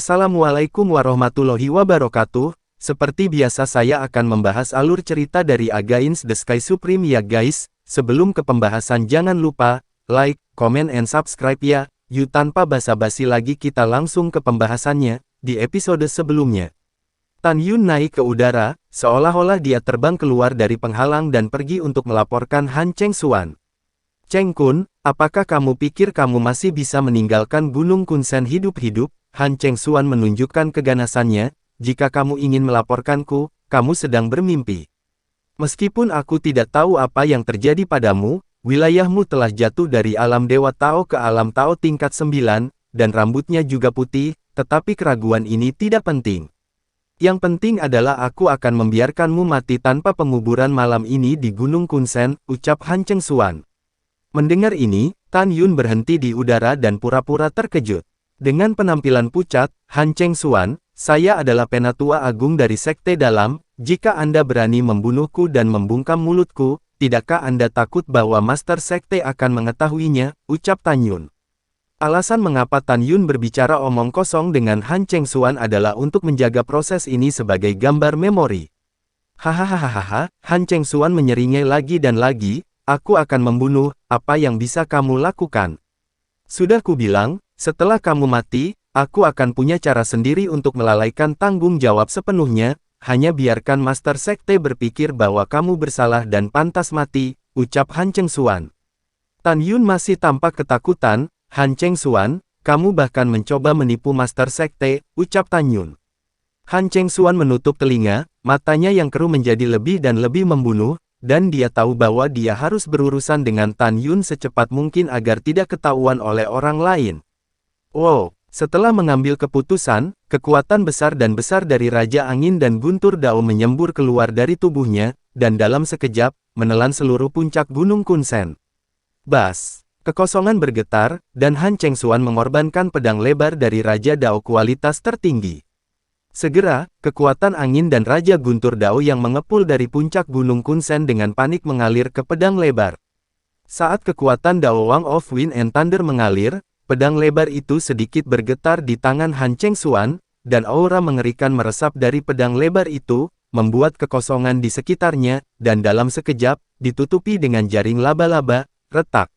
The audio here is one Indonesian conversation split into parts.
Assalamualaikum warahmatullahi wabarakatuh. Seperti biasa saya akan membahas alur cerita dari Against the Sky Supreme ya guys. Sebelum ke pembahasan jangan lupa, like, comment and subscribe ya. Yuk tanpa basa-basi lagi kita langsung ke pembahasannya. Di episode sebelumnya, Tan Yun naik ke udara, seolah-olah dia terbang keluar dari penghalang dan pergi untuk melaporkan Han Cheng Xuan. Cheng Kun, apakah kamu pikir kamu masih bisa meninggalkan Gunung Kunsen hidup-hidup? Han Cheng Xuan menunjukkan keganasannya, jika kamu ingin melaporkanku, kamu sedang bermimpi. Meskipun aku tidak tahu apa yang terjadi padamu, wilayahmu telah jatuh dari alam Dewa Tao ke alam Tao tingkat 9, dan rambutnya juga putih, tetapi keraguan ini tidak penting. Yang penting adalah aku akan membiarkanmu mati tanpa penguburan malam ini di Gunung Kunsen, ucap Han Cheng Xuan. Mendengar ini, Tan Yun berhenti di udara dan pura-pura terkejut. Dengan penampilan pucat, Han Cheng Xuan, saya adalah penatua agung dari Sekte Dalam, jika Anda berani membunuhku dan membungkam mulutku, tidakkah Anda takut bahwa Master Sekte akan mengetahuinya, ucap Tan Yun. Alasan mengapa Tan Yun berbicara omong kosong dengan Han Cheng Xuan adalah untuk menjaga proses ini sebagai gambar memori. Hahaha, Han Cheng Xuan menyeringai lagi dan lagi, aku akan membunuh, apa yang bisa kamu lakukan? Sudah kubilang, setelah kamu mati, aku akan punya cara sendiri untuk melalaikan tanggung jawab sepenuhnya, hanya biarkan Master Sekte berpikir bahwa kamu bersalah dan pantas mati, ucap Han Cheng Xuan. Tan Yun masih tampak ketakutan. Han Cheng Xuan, kamu bahkan mencoba menipu Master Sekte, ucap Tan Yun. Han Cheng Xuan menutup telinga, matanya yang keruh menjadi lebih dan lebih membunuh, dan dia tahu bahwa dia harus berurusan dengan Tan Yun secepat mungkin agar tidak ketahuan oleh orang lain. Wow, setelah mengambil keputusan, kekuatan besar dari Raja Angin dan Guntur Dao menyembur keluar dari tubuhnya, dan dalam sekejap, menelan seluruh puncak Gunung Kunsen. Bas! Kekosongan bergetar, dan Han Cheng Xuan mengorbankan pedang lebar dari Raja Dao kualitas tertinggi. Segera, kekuatan angin dan Raja Guntur Dao yang mengepul dari puncak Gunung Kunsen dengan panik mengalir ke pedang lebar. Saat kekuatan Dao Wang of Wind and Thunder mengalir, pedang lebar itu sedikit bergetar di tangan Han Cheng Xuan, dan aura mengerikan meresap dari pedang lebar itu, membuat kekosongan di sekitarnya, dan dalam sekejap, ditutupi dengan jaring laba-laba, retak.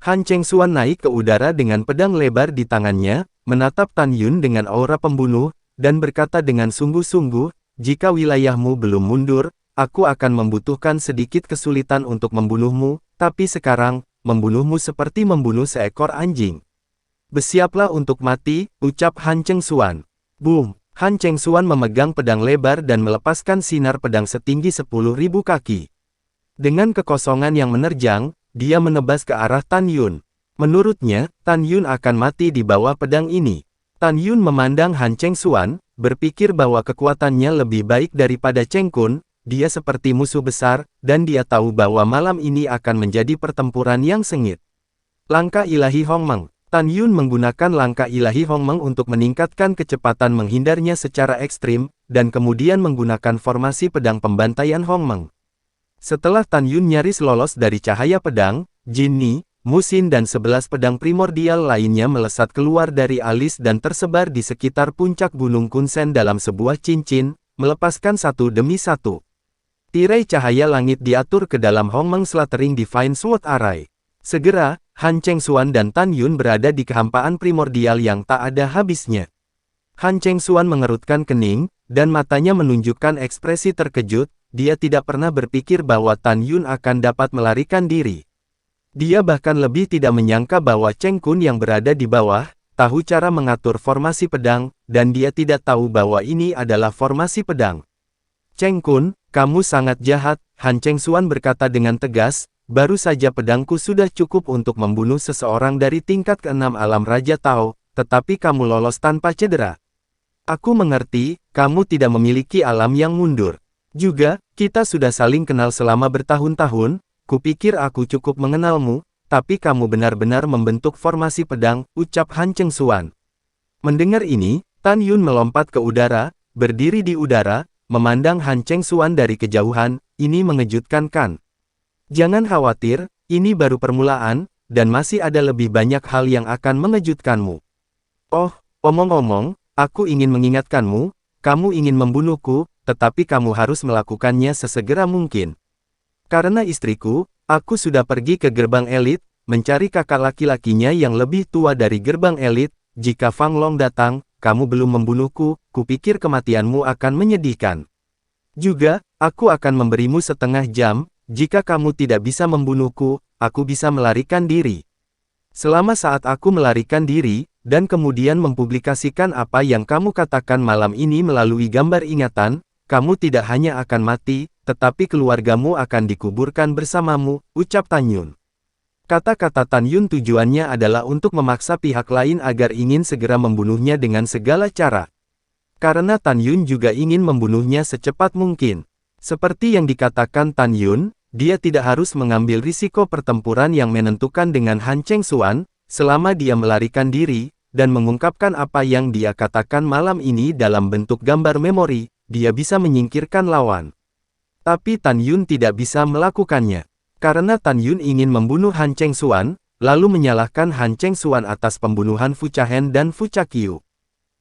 Han Cheng Xuan naik ke udara dengan pedang lebar di tangannya, menatap Tan Yun dengan aura pembunuh, dan berkata dengan sungguh-sungguh, jika wilayahmu belum mundur, aku akan membutuhkan sedikit kesulitan untuk membunuhmu, tapi sekarang, membunuhmu seperti membunuh seekor anjing. Bersiaplah untuk mati, ucap Han Cheng Xuan. Boom! Han Cheng Xuan memegang pedang lebar dan melepaskan sinar pedang setinggi 10.000 kaki. Dengan kekosongan yang menerjang, dia menebas ke arah Tan Yun. Menurutnya, Tan Yun akan mati di bawah pedang ini. Tan Yun memandang Han Cheng Xuan, berpikir bahwa kekuatannya lebih baik daripada Cheng Kun, dia seperti musuh besar, dan dia tahu bahwa malam ini akan menjadi pertempuran yang sengit. Langkah ilahi Hongmeng. Tan Yun menggunakan langkah ilahi Hongmeng untuk meningkatkan kecepatan menghindarnya secara ekstrim, dan kemudian menggunakan formasi pedang pembantaian Hongmeng. Setelah Tan Yun nyaris lolos dari cahaya pedang, Jin Ni, Musin dan 11 pedang primordial lainnya melesat keluar dari alis dan tersebar di sekitar puncak Gunung Kunsen dalam sebuah cincin, melepaskan satu demi satu. Tirai cahaya langit diatur ke dalam Hongmeng Slattering Divine Sword Array. Segera, Han Cheng Xuan dan Tan Yun berada di kehampaan primordial yang tak ada habisnya. Han Cheng Xuan mengerutkan kening, dan matanya menunjukkan ekspresi terkejut. Dia tidak pernah berpikir bahwa Tan Yun akan dapat melarikan diri. Dia bahkan lebih tidak menyangka bahwa Cheng Kun yang berada di bawah, tahu cara mengatur formasi pedang, dan dia tidak tahu bahwa ini adalah formasi pedang. Cheng Kun, kamu sangat jahat, Han Cheng Xuan berkata dengan tegas, baru saja pedangku sudah cukup untuk membunuh seseorang dari tingkat ke-6 alam Raja Tao, tetapi kamu lolos tanpa cedera. Aku mengerti, kamu tidak memiliki alam yang mundur. Juga, kita sudah saling kenal selama bertahun-tahun, kupikir aku cukup mengenalmu, tapi kamu benar-benar membentuk formasi pedang, ucap Han Cheng Xuan. Mendengar ini, Tan Yun melompat ke udara, berdiri di udara, memandang Han Cheng Xuan dari kejauhan, ini mengejutkan kan? Jangan khawatir, ini baru permulaan, dan masih ada lebih banyak hal yang akan mengejutkanmu. Oh, omong-omong, Aku ingin mengingatkanmu, kamu ingin membunuhku, tetapi kamu harus melakukannya sesegera mungkin. Karena istriku, aku sudah pergi ke gerbang elit, mencari kakak laki-lakinya yang lebih tua dari gerbang elit. Jika Fang Long datang, kamu belum membunuhku, kupikir kematianmu akan menyedihkan. Juga, aku akan memberimu setengah jam, jika kamu tidak bisa membunuhku, aku bisa melarikan diri. Selama saat aku melarikan diri, dan kemudian mempublikasikan apa yang kamu katakan malam ini melalui gambar ingatan, kamu tidak hanya akan mati, tetapi keluargamu akan dikuburkan bersamamu, ucap Tan Yun. Kata-kata Tan Yun tujuannya adalah untuk memaksa pihak lain agar ingin segera membunuhnya dengan segala cara. Karena Tan Yun juga ingin membunuhnya secepat mungkin. Seperti yang dikatakan Tan Yun, dia tidak harus mengambil risiko pertempuran yang menentukan dengan Han Chengxuan, selama dia melarikan diri, dan mengungkapkan apa yang dia katakan malam ini dalam bentuk gambar memori, dia bisa menyingkirkan lawan. Tapi Tan Yun tidak bisa melakukannya. Karena Tan Yun ingin membunuh Han Chengxuan, lalu menyalahkan Han Chengxuan atas pembunuhan Fu Chahen dan Fu Chaqiu.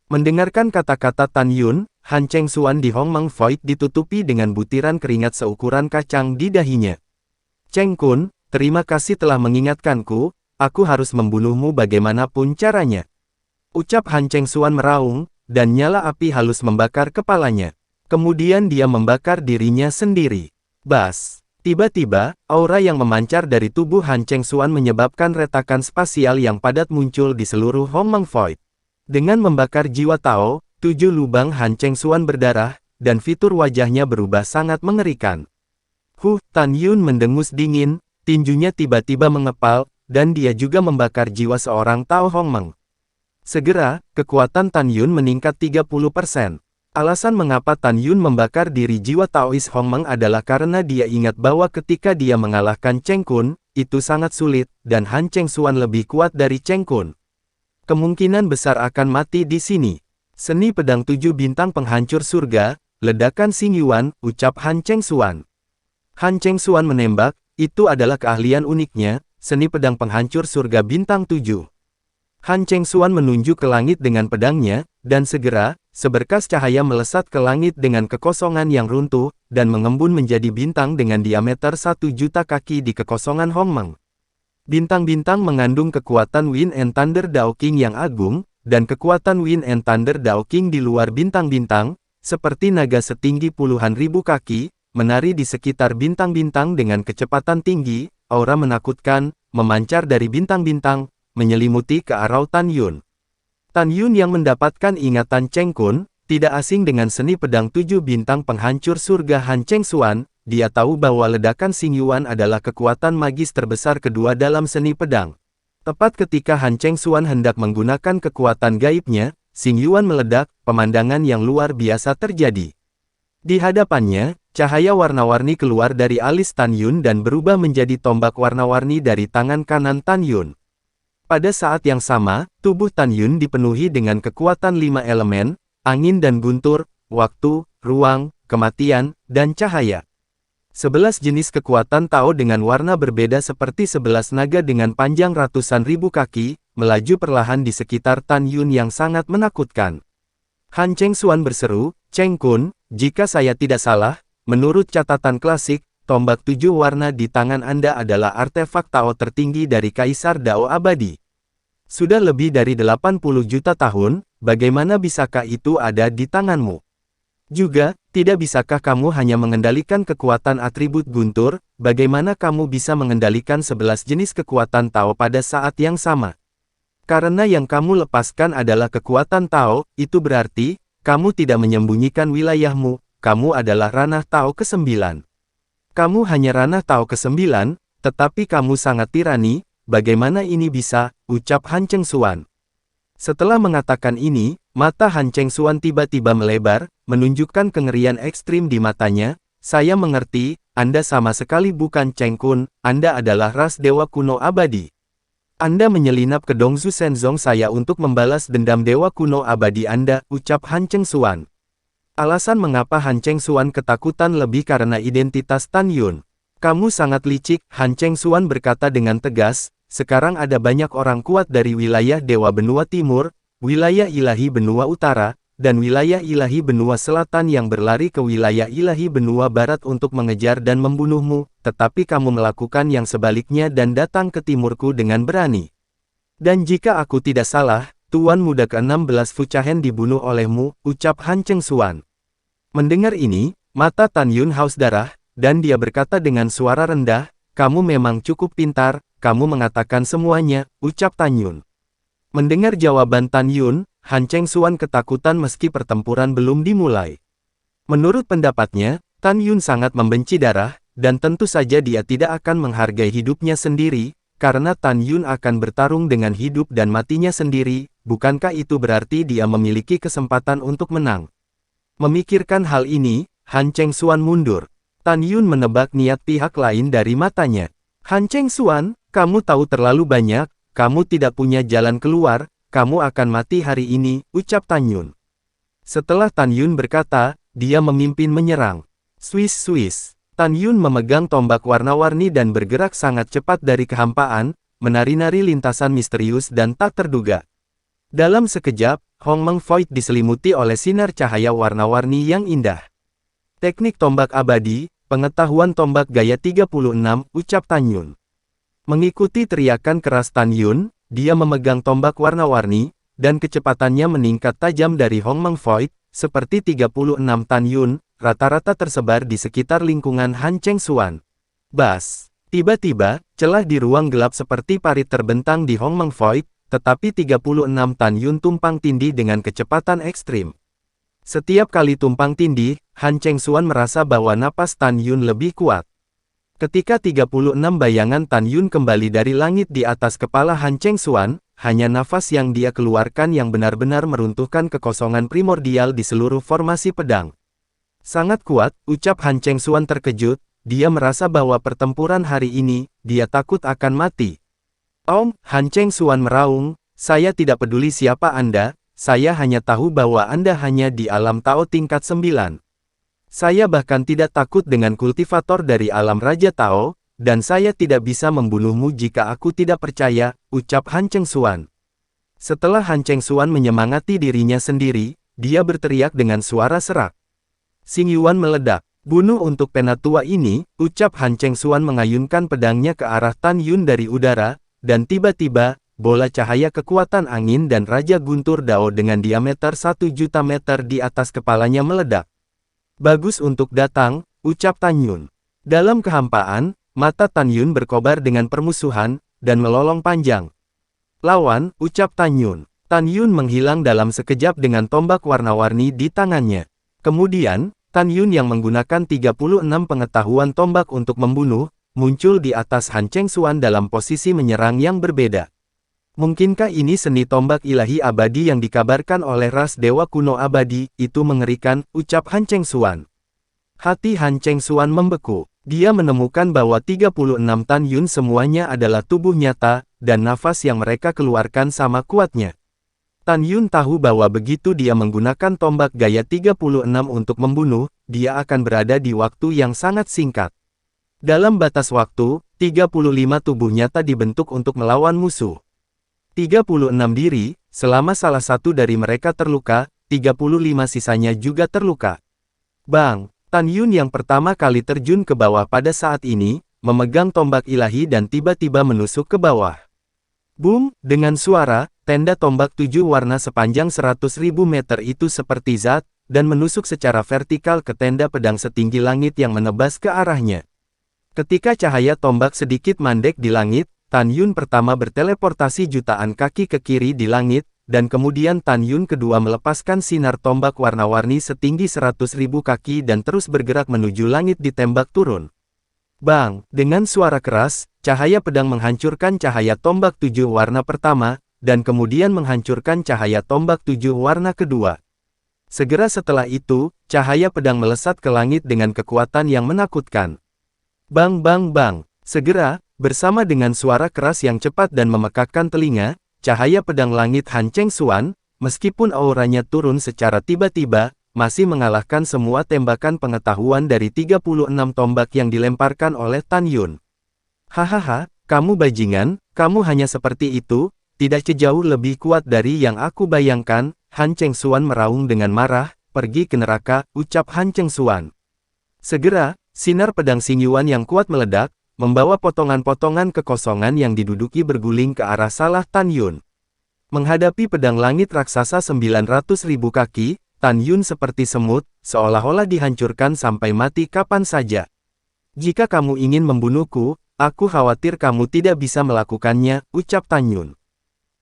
Mendengarkan kata-kata Tan Yun, Han Chengxuan di Hongmeng Void ditutupi dengan butiran keringat seukuran kacang di dahinya. Cheng Kun, terima kasih telah mengingatkanku, aku harus membunuhmu bagaimanapun caranya. Ucap Han Chengxuan meraung, dan nyala api halus membakar kepalanya. Kemudian dia membakar dirinya sendiri. Bas! Tiba-tiba, aura yang memancar dari tubuh Han Chengxuan menyebabkan retakan spasial yang padat muncul di seluruh Hongmeng Void. Dengan membakar jiwa Tao, 7 lubang Han Chengxuan berdarah, dan fitur wajahnya berubah sangat mengerikan. Tan Yun mendengus dingin, tinjunya tiba-tiba mengepal, dan dia juga membakar jiwa seorang Tao Hongmeng. Segera, kekuatan Tan Yun meningkat 30%. Alasan mengapa Tan Yun membakar diri jiwa Taois Hongmeng adalah karena dia ingat bahwa ketika dia mengalahkan Cheng Kun, itu sangat sulit, dan Han Chengxuan lebih kuat dari Cheng Kun. Kemungkinan besar akan mati di sini. Seni pedang 7 bintang penghancur surga, ledakan Xing Yuan, ucap Han Chengxuan. Han Chengxuan menembak, itu adalah keahlian uniknya, seni pedang penghancur surga bintang 7. Han Chengxuan menunjuk ke langit dengan pedangnya, dan segera, seberkas cahaya melesat ke langit dengan kekosongan yang runtuh, dan mengembun menjadi bintang dengan diameter 1 juta kaki di kekosongan Hongmeng. Bintang-bintang mengandung kekuatan Wind and Thunder Dao King yang agung, dan kekuatan Wind and Thunder Dao King di luar bintang-bintang, seperti naga setinggi puluhan ribu kaki, menari di sekitar bintang-bintang dengan kecepatan tinggi, aura menakutkan, memancar dari bintang-bintang, menyelimuti ke arah Tan Yun. Tan Yun yang mendapatkan ingatan Cheng Kun, tidak asing dengan seni pedang 7 bintang penghancur surga Han Chengxuan, dia tahu bahwa ledakan Xing Yuan adalah kekuatan magis terbesar kedua dalam seni pedang. Tepat ketika Han Chengxuan hendak menggunakan kekuatan gaibnya, Xing Yuan meledak, pemandangan yang luar biasa terjadi. Di hadapannya, cahaya warna-warni keluar dari alis Tan Yun dan berubah menjadi tombak warna-warni dari tangan kanan Tan Yun. Pada saat yang sama, tubuh Tan Yun dipenuhi dengan kekuatan 5 elemen, angin dan guntur, waktu, ruang, kematian, dan cahaya. 11 jenis kekuatan Tao dengan warna berbeda seperti 11 naga dengan panjang ratusan ribu kaki, melaju perlahan di sekitar Tan Yun yang sangat menakutkan. Han Chengxuan berseru, Cheng Kun, jika saya tidak salah, menurut catatan klasik, tombak 7 warna di tangan Anda adalah artefak Tao tertinggi dari Kaisar Dao Abadi. Sudah lebih dari 80 juta tahun, bagaimana bisakah itu ada di tanganmu? Juga, tidak bisakah kamu hanya mengendalikan kekuatan atribut guntur, bagaimana kamu bisa mengendalikan 11 jenis kekuatan Tao pada saat yang sama? Karena yang kamu lepaskan adalah kekuatan Tao, itu berarti, kamu tidak menyembunyikan wilayahmu, kamu adalah ranah Tao ke-9. Kamu hanya ranah Tao ke-9, tetapi kamu sangat tirani, bagaimana ini bisa, ucap Han Chengxuan. Setelah mengatakan ini, mata Han Chengxuan tiba-tiba melebar, menunjukkan kengerian ekstrim di matanya. Saya mengerti, Anda sama sekali bukan Cheng Kun, Anda adalah ras dewa kuno abadi. Anda menyelinap ke Dongzu Shenzong saya untuk membalas dendam dewa kuno abadi Anda, ucap Han Chengxuan. Alasan mengapa Han Chengxuan ketakutan lebih karena identitas Tan Yun. Kamu sangat licik, Han Chengxuan berkata dengan tegas, sekarang ada banyak orang kuat dari wilayah Dewa Benua Timur, wilayah ilahi benua utara, dan wilayah ilahi benua selatan yang berlari ke wilayah ilahi benua barat untuk mengejar dan membunuhmu, tetapi kamu melakukan yang sebaliknya dan datang ke timurku dengan berani. Dan jika aku tidak salah, Tuan Muda ke-16 Fuchahen dibunuh olehmu, ucap Han Chengxuan. Mendengar ini, mata Tan Yun haus darah, dan dia berkata dengan suara rendah, kamu memang cukup pintar, kamu mengatakan semuanya, ucap Tan Yun. Mendengar jawaban Tan Yun, Han Chengxuan ketakutan meski pertempuran belum dimulai. Menurut pendapatnya, Tan Yun sangat membenci darah, dan tentu saja dia tidak akan menghargai hidupnya sendiri, karena Tan Yun akan bertarung dengan hidup dan matinya sendiri, bukankah itu berarti dia memiliki kesempatan untuk menang? Memikirkan hal ini, Han Chengxuan mundur. Tan Yun menebak niat pihak lain dari matanya. Han Chengxuan, kamu tahu terlalu banyak, kamu tidak punya jalan keluar, kamu akan mati hari ini, ucap Tan Yun. Setelah Tan Yun berkata, dia memimpin menyerang. Swiss. Tan Yun memegang tombak warna-warni dan bergerak sangat cepat dari kehampaan, menari-nari lintasan misterius dan tak terduga. Dalam sekejap, Hongmeng Void diselimuti oleh sinar cahaya warna-warni yang indah. Teknik tombak abadi, pengetahuan tombak gaya 36, ucap Tan Yun. Mengikuti teriakan keras Tan Yun, dia memegang tombak warna-warni, dan kecepatannya meningkat tajam dari Hongmeng Void, seperti 36 Tan Yun, rata-rata tersebar di sekitar lingkungan Han Chengxuan. Bas! Tiba-tiba, celah di ruang gelap seperti parit terbentang di Hongmeng Void, tetapi 36 Tan Yun tumpang tindih dengan kecepatan ekstrim. Setiap kali tumpang tindih, Han Chengxuan merasa bahwa napas Tan Yun lebih kuat. Ketika 36 bayangan Tan Yun kembali dari langit di atas kepala Han Chengxuan, hanya nafas yang dia keluarkan yang benar-benar meruntuhkan kekosongan primordial di seluruh formasi pedang. Sangat kuat, ucap Han Chengxuan terkejut, dia merasa bahwa pertempuran hari ini, dia takut akan mati. Han Chengxuan meraung, saya tidak peduli siapa Anda, saya hanya tahu bahwa Anda hanya di alam Tao tingkat 9. Saya bahkan tidak takut dengan kultivator dari alam Raja Tao, dan saya tidak bisa membunuhmu jika aku tidak percaya, ucap Han Chengxuan. Setelah Han Chengxuan menyemangati dirinya sendiri, dia berteriak dengan suara serak. Xing Yuan meledak. Bunuh untuk penatua ini, ucap Han Chengxuan mengayunkan pedangnya ke arah Tan Yun dari udara, dan tiba-tiba, bola cahaya kekuatan angin dan Raja Guntur Dao dengan diameter 1 juta meter di atas kepalanya meledak. Bagus untuk datang, ucap Tan Yun. Dalam kehampaan, mata Tan Yun berkobar dengan permusuhan, dan melolong panjang. Lawan, ucap Tan Yun. Tan Yun menghilang dalam sekejap dengan tombak warna-warni di tangannya. Kemudian, Tan Yun yang menggunakan 36 pengetahuan tombak untuk membunuh, muncul di atas Han Chengxuan dalam posisi menyerang yang berbeda. Mungkinkah ini seni tombak ilahi abadi yang dikabarkan oleh ras dewa kuno abadi, itu mengerikan, ucap Han Chengxuan. Hati Han Chengxuan membeku. Dia menemukan bahwa 36 Tan Yun semuanya adalah tubuh nyata, dan nafas yang mereka keluarkan sama kuatnya. Tan Yun tahu bahwa begitu dia menggunakan tombak gaya 36 untuk membunuh, dia akan berada di waktu yang sangat singkat. Dalam batas waktu, 35 tubuh nyata dibentuk untuk melawan musuh. 36 diri, selama salah satu dari mereka terluka, 35 sisanya juga terluka. Bang! Tan Yun yang pertama kali terjun ke bawah pada saat ini, memegang tombak ilahi dan tiba-tiba menusuk ke bawah. Boom! Dengan suara, tenda tombak 7 warna sepanjang 100.000 meter itu seperti zat, dan menusuk secara vertikal ke tenda pedang setinggi langit yang menebas ke arahnya. Ketika cahaya tombak sedikit mandek di langit, Tan Yun pertama berteleportasi jutaan kaki ke kiri di langit, dan kemudian Tan Yun kedua melepaskan sinar tombak warna-warni setinggi 100.000 kaki dan terus bergerak menuju langit ditembak turun. Bang! Dengan suara keras, cahaya pedang menghancurkan cahaya tombak 7 warna pertama, dan kemudian menghancurkan cahaya tombak 7 warna kedua. Segera setelah itu, cahaya pedang melesat ke langit dengan kekuatan yang menakutkan. Bang bang bang! Segera, bersama dengan suara keras yang cepat dan memekakkan telinga, cahaya pedang langit Han Chengxuan, meskipun auranya turun secara tiba-tiba, masih mengalahkan semua tembakan pengetahuan dari 36 tombak yang dilemparkan oleh Tan Yun. Hahaha, kamu bajingan, kamu hanya seperti itu, tidak jauh lebih kuat dari yang aku bayangkan." Han Chengxuan meraung dengan marah, "Pergi ke neraka," ucap Han Chengxuan. Segera, sinar pedang Xingyuan yang kuat meledak, membawa potongan-potongan kekosongan yang diduduki berguling ke arah Salah Tan Yun. Menghadapi pedang langit raksasa 900.000 kaki, Tan Yun seperti semut, seolah-olah dihancurkan sampai mati kapan saja. "Jika kamu ingin membunuhku, aku khawatir kamu tidak bisa melakukannya," ucap Tan Yun.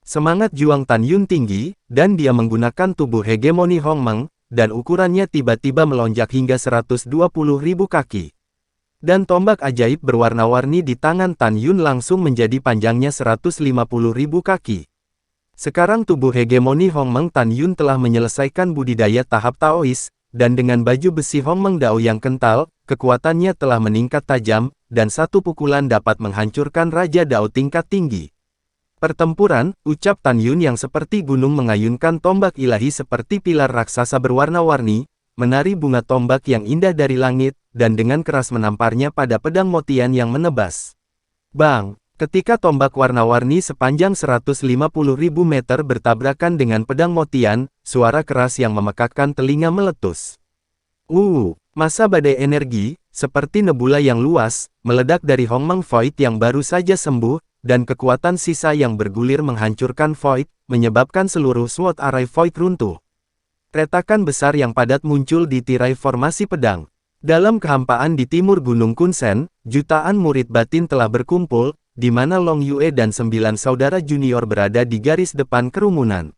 Semangat juang Tan Yun tinggi, dan dia menggunakan tubuh hegemoni Hongmeng, dan ukurannya tiba-tiba melonjak hingga 120.000 kaki. Dan tombak ajaib berwarna-warni di tangan Tan Yun langsung menjadi panjangnya 150.000 kaki. Sekarang tubuh hegemoni Hongmeng Tan Yun telah menyelesaikan budidaya tahap Taois, dan dengan baju besi Hongmeng Dao yang kental, kekuatannya telah meningkat tajam, dan satu pukulan dapat menghancurkan Raja Dao tingkat tinggi. "Pertempuran," ucap Tan Yun yang seperti gunung mengayunkan tombak ilahi seperti pilar raksasa berwarna-warni, menari bunga tombak yang indah dari langit, dan dengan keras menamparnya pada pedang motian yang menebas. Bang! Ketika tombak warna-warni sepanjang 150.000 meter bertabrakan dengan pedang motian, suara keras yang memekakkan telinga meletus. Masa badai energi, seperti nebula yang luas, meledak dari Hongmeng Void yang baru saja sembuh, dan kekuatan sisa yang bergulir menghancurkan Void, menyebabkan seluruh SWOT Array Void runtuh. Retakan besar yang padat muncul di tirai formasi pedang. Dalam kehampaan di timur Gunung Kunsen, jutaan murid batin telah berkumpul, di mana Long Yue dan 9 saudara junior berada di garis depan kerumunan.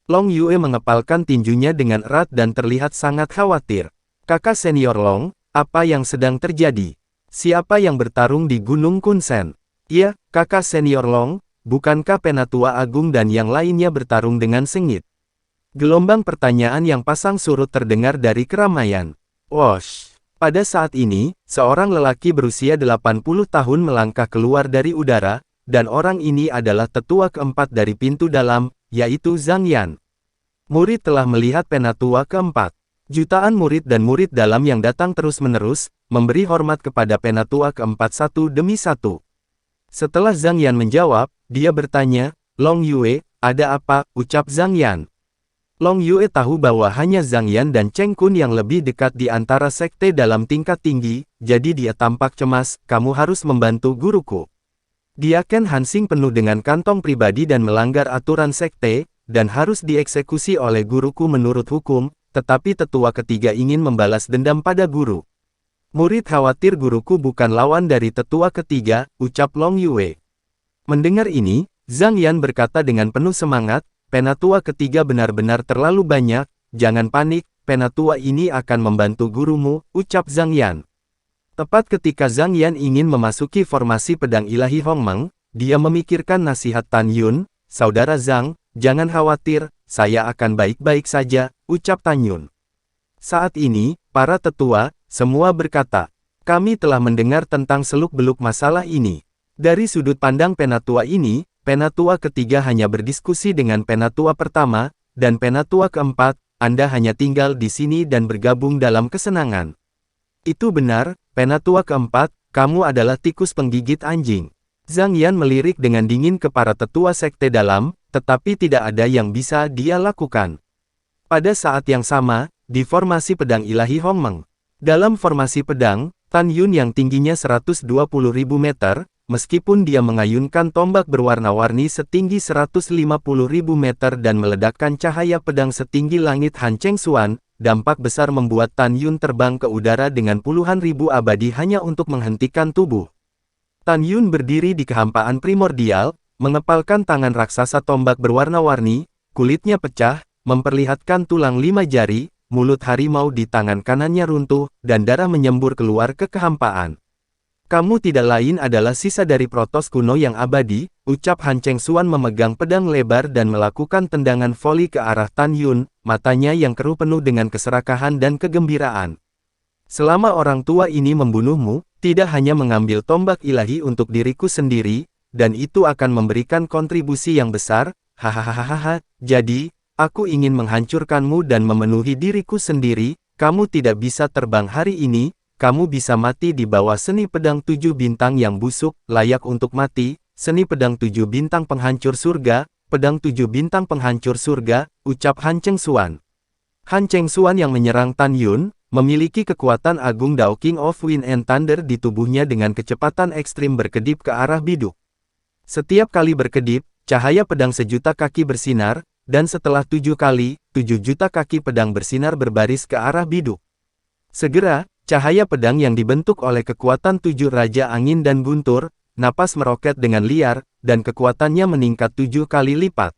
Long Yue mengepalkan tinjunya dengan erat dan terlihat sangat khawatir. "Kakak senior Long, apa yang sedang terjadi? Siapa yang bertarung di Gunung Kunsen?" "Iya, kakak senior Long, bukankah Penatua Agung dan yang lainnya bertarung dengan sengit?" Gelombang pertanyaan yang pasang surut terdengar dari keramaian. Wosh! Pada saat ini, seorang lelaki berusia 80 tahun melangkah keluar dari udara, dan orang ini adalah tetua keempat dari pintu dalam, yaitu Zhang Yan. Murid telah melihat Penatua keempat. Jutaan murid dan murid dalam yang datang terus-menerus, memberi hormat kepada Penatua keempat satu demi satu. Setelah Zhang Yan menjawab, dia bertanya, "Long Yue, ada apa?" ucap Zhang Yan. Long Yue tahu bahwa hanya Zhang Yan dan Cheng Kun yang lebih dekat di antara sekte dalam tingkat tinggi, jadi dia tampak cemas, "Kamu harus membantu guruku." Dia Ken Hansing penuh dengan kantong pribadi dan melanggar aturan sekte, dan harus dieksekusi oleh guruku menurut hukum, tetapi tetua ketiga ingin membalas dendam pada guru. "Murid khawatir guruku bukan lawan dari tetua ketiga," ucap Long Yue. Mendengar ini, Zhang Yan berkata dengan penuh semangat, "Penatua ketiga benar-benar terlalu banyak, jangan panik, penatua ini akan membantu gurumu," ucap Zhang Yan. Tepat ketika Zhang Yan ingin memasuki formasi pedang ilahi Hongmeng, dia memikirkan nasihat Tan Yun, "Saudara Zhang, jangan khawatir, saya akan baik-baik saja," ucap Tan Yun. Saat ini, para tetua, semua berkata, "Kami telah mendengar tentang seluk-beluk masalah ini. Dari sudut pandang penatua ini, penatua ketiga hanya berdiskusi dengan penatua pertama, dan penatua keempat, Anda hanya tinggal di sini dan bergabung dalam kesenangan." "Itu benar, penatua keempat, kamu adalah tikus penggigit anjing." Zhang Yan melirik dengan dingin ke para tetua sekte dalam, tetapi tidak ada yang bisa dia lakukan. Pada saat yang sama, di formasi pedang ilahi Hongmeng. Dalam formasi pedang, Tan Yun yang tingginya 120.000 meter, meskipun dia mengayunkan tombak berwarna-warni setinggi 150.000 meter dan meledakkan cahaya pedang setinggi langit Han Chengxuan, dampak besar membuat Tan Yun terbang ke udara dengan puluhan ribu abadi hanya untuk menghentikan tubuh. Tan Yun berdiri di kehampaan primordial, mengepalkan tangan raksasa tombak berwarna-warni, kulitnya pecah, memperlihatkan tulang 5 jari, mulut harimau di tangan kanannya runtuh, dan darah menyembur keluar ke kehampaan. "Kamu tidak lain adalah sisa dari Protos kuno yang abadi," ucap Han Chengxuan memegang pedang lebar dan melakukan tendangan voli ke arah Tan Yun, matanya yang keruh penuh dengan keserakahan dan kegembiraan. "Selama orang tua ini membunuhmu, tidak hanya mengambil tombak ilahi untuk diriku sendiri, dan itu akan memberikan kontribusi yang besar, hahaha, jadi, aku ingin menghancurkanmu dan memenuhi diriku sendiri, kamu tidak bisa terbang hari ini, kamu bisa mati di bawah seni pedang 7 bintang yang busuk, layak untuk mati, seni pedang 7 bintang penghancur surga, pedang 7 bintang penghancur surga, ucap Han Cheng Xuan. Han Cheng Xuan yang menyerang Tan Yun, memiliki kekuatan agung Dao King of Wind and Thunder di tubuhnya dengan kecepatan ekstrim berkedip ke arah biduk. Setiap kali berkedip, cahaya pedang sejuta kaki bersinar, dan setelah 7 kali, 7 juta kaki pedang bersinar berbaris ke arah biduk. Segera, cahaya pedang yang dibentuk oleh kekuatan 7 Raja Angin dan Guntur, napas meroket dengan liar, dan kekuatannya meningkat 7 kali lipat.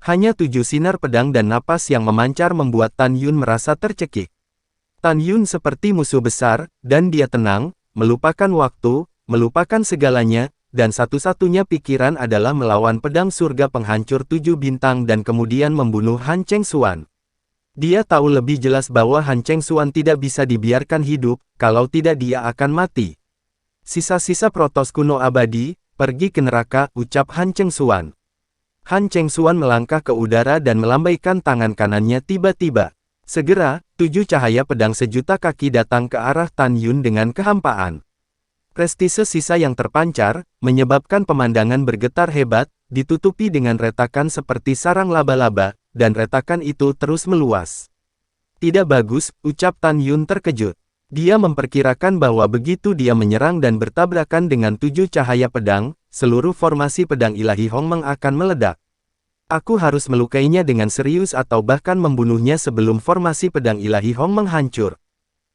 Hanya 7 sinar pedang dan napas yang memancar membuat Tan Yun merasa tercekik. Tan Yun seperti musuh besar, dan dia tenang, melupakan waktu, melupakan segalanya, dan satu-satunya pikiran adalah melawan pedang surga penghancur 7 bintang dan kemudian membunuh Han Cheng Xuan. Dia tahu lebih jelas bahwa Han Cheng Xuan tidak bisa dibiarkan hidup, kalau tidak dia akan mati. Sisa-sisa Protos kuno abadi, pergi ke neraka, ucap Han Cheng Xuan. Han Cheng Xuan melangkah ke udara dan melambaikan tangan kanannya tiba-tiba. Segera, 7 cahaya pedang sejuta kaki datang ke arah Tan Yun dengan kehampaan. Prestise sisa yang terpancar, menyebabkan pemandangan bergetar hebat, ditutupi dengan retakan seperti sarang laba-laba, dan retakan itu terus meluas. Tidak bagus, ucap Tan Yun terkejut. Dia memperkirakan bahwa begitu dia menyerang dan bertabrakan dengan 7 cahaya pedang, seluruh formasi pedang ilahi Hongmeng akan meledak. Aku harus melukainya dengan serius atau bahkan membunuhnya sebelum formasi pedang ilahi Hongmeng hancur.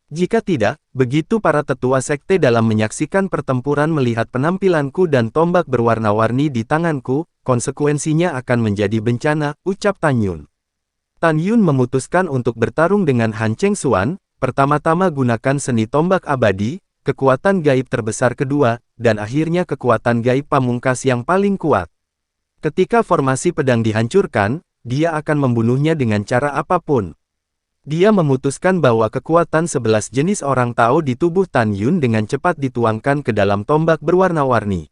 Jika tidak, begitu para tetua sekte dalam menyaksikan pertempuran melihat penampilanku dan tombak berwarna-warni di tanganku, konsekuensinya akan menjadi bencana, ucap Tan Yun. Tan Yun memutuskan untuk bertarung dengan Han Cheng Xuan, pertama-tama gunakan seni tombak abadi, kekuatan gaib terbesar kedua, dan akhirnya kekuatan gaib pamungkas yang paling kuat. Ketika formasi pedang dihancurkan, dia akan membunuhnya dengan cara apapun. Dia memutuskan bahwa kekuatan 11 jenis orang Tao di tubuh Tan Yun dengan cepat dituangkan ke dalam tombak berwarna-warni.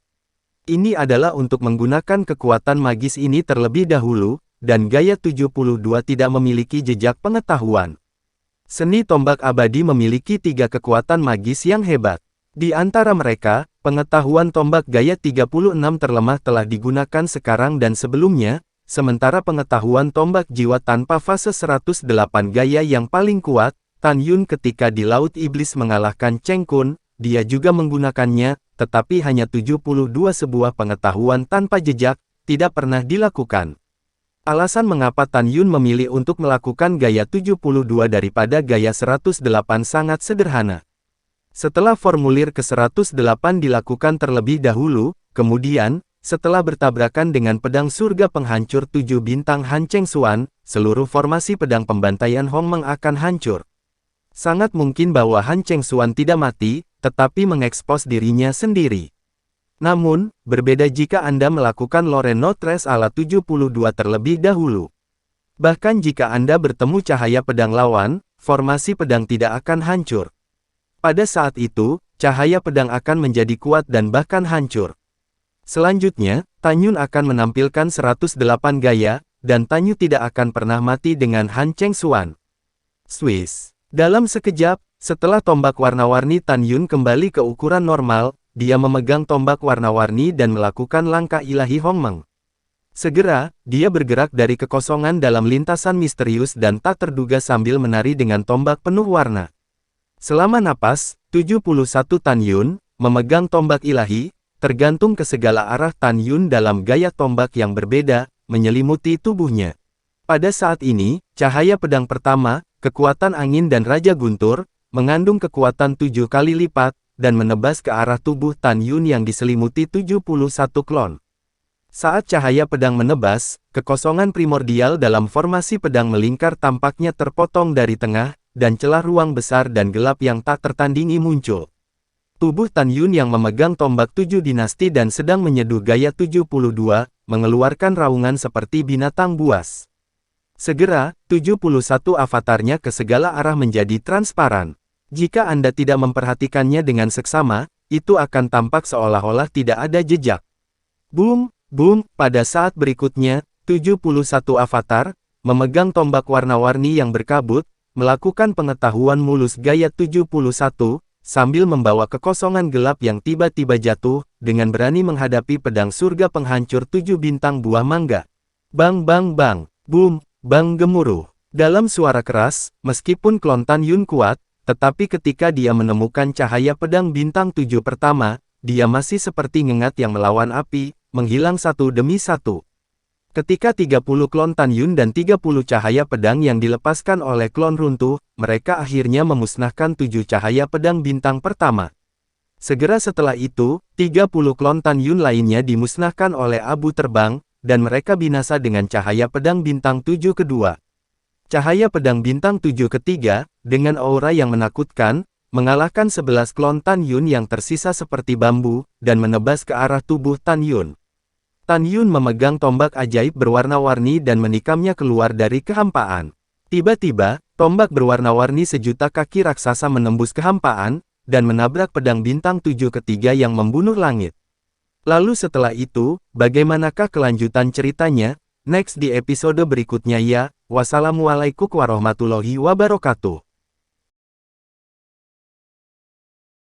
Ini adalah untuk menggunakan kekuatan magis ini terlebih dahulu, dan Gaya 72 tidak memiliki jejak pengetahuan. Seni tombak abadi memiliki 3 kekuatan magis yang hebat. Di antara mereka, pengetahuan tombak Gaya 36 terlemah telah digunakan sekarang dan sebelumnya, sementara pengetahuan tombak jiwa tanpa fase 108 Gaya yang paling kuat, Tan Yun ketika di Laut Iblis mengalahkan Cheng Kun, dia juga menggunakannya, tetapi hanya 72 sebuah pengetahuan tanpa jejak, tidak pernah dilakukan. Alasan mengapa Tan Yun memilih untuk melakukan Gaya 72 daripada Gaya 108 sangat sederhana. Setelah formulir ke-108 dilakukan terlebih dahulu, kemudian, setelah bertabrakan dengan pedang surga penghancur 7 bintang Han Cheng Xuan, seluruh formasi pedang pembantaian Hongmeng akan hancur. Sangat mungkin bahwa Han Cheng Xuan tidak mati, tetapi mengekspos dirinya sendiri. Namun, berbeda jika Anda melakukan Loreno Tres ala 72 terlebih dahulu. Bahkan jika Anda bertemu cahaya pedang lawan, formasi pedang tidak akan hancur. Pada saat itu, cahaya pedang akan menjadi kuat dan bahkan hancur. Selanjutnya, Tan Yun akan menampilkan 108 gaya, dan Tan Yun tidak akan pernah mati dengan Han Cheng Xuan. Swiss. Dalam sekejap, setelah tombak warna-warni Tan Yun kembali ke ukuran normal, dia memegang tombak warna-warni dan melakukan langkah ilahi Hongmeng. Segera, dia bergerak dari kekosongan dalam lintasan misterius dan tak terduga sambil menari dengan tombak penuh warna. Selama napas, 71 Tan Yun, memegang tombak ilahi, tergantung ke segala arah Tan Yun dalam gaya tombak yang berbeda, menyelimuti tubuhnya. Pada saat ini, cahaya pedang pertama, kekuatan angin dan Raja Guntur, mengandung kekuatan 7 kali lipat, dan menebas ke arah tubuh Tan Yun yang diselimuti 71 klon. Saat cahaya pedang menebas, kekosongan primordial dalam formasi pedang melingkar tampaknya terpotong dari tengah, dan celah ruang besar dan gelap yang tak tertandingi muncul. Tubuh Tan Yun yang memegang tombak 7 dinasti dan sedang menyeduh gaya 72, mengeluarkan raungan seperti binatang buas. Segera, 71 avatarnya ke segala arah menjadi transparan. Jika Anda tidak memperhatikannya dengan seksama, itu akan tampak seolah-olah tidak ada jejak. Boom, boom, pada saat berikutnya, 71 avatar, memegang tombak warna-warni yang berkabut, melakukan pengetahuan mulus gaya 71, sambil membawa kekosongan gelap yang tiba-tiba jatuh, dengan berani menghadapi pedang surga penghancur 7 bintang buah mangga. Bang bang bang, boom, bang gemuruh. Dalam suara keras, meskipun klon Tan Yun kuat, tetapi ketika dia menemukan cahaya pedang bintang 7 pertama, dia masih seperti ngengat yang melawan api, menghilang satu demi satu. Ketika 30 klon Tan Yun dan 30 cahaya pedang yang dilepaskan oleh klon runtuh, mereka akhirnya memusnahkan 7 cahaya pedang bintang pertama. Segera setelah itu, 30 klon Tan Yun lainnya dimusnahkan oleh abu terbang, dan mereka binasa dengan cahaya pedang bintang 7 kedua. Cahaya pedang bintang 7 ketiga, dengan aura yang menakutkan, mengalahkan 11 klon Tan Yun yang tersisa seperti bambu, dan menebas ke arah tubuh Tan Yun. Tan Yun memegang tombak ajaib berwarna-warni dan menikamnya keluar dari kehampaan. Tiba-tiba, tombak berwarna-warni sejuta kaki raksasa menembus kehampaan, dan menabrak pedang bintang 7 ketiga yang membunuh langit. Lalu setelah itu, bagaimanakah kelanjutan ceritanya? Next di episode berikutnya ya. Wassalamualaikum warahmatullahi wabarakatuh.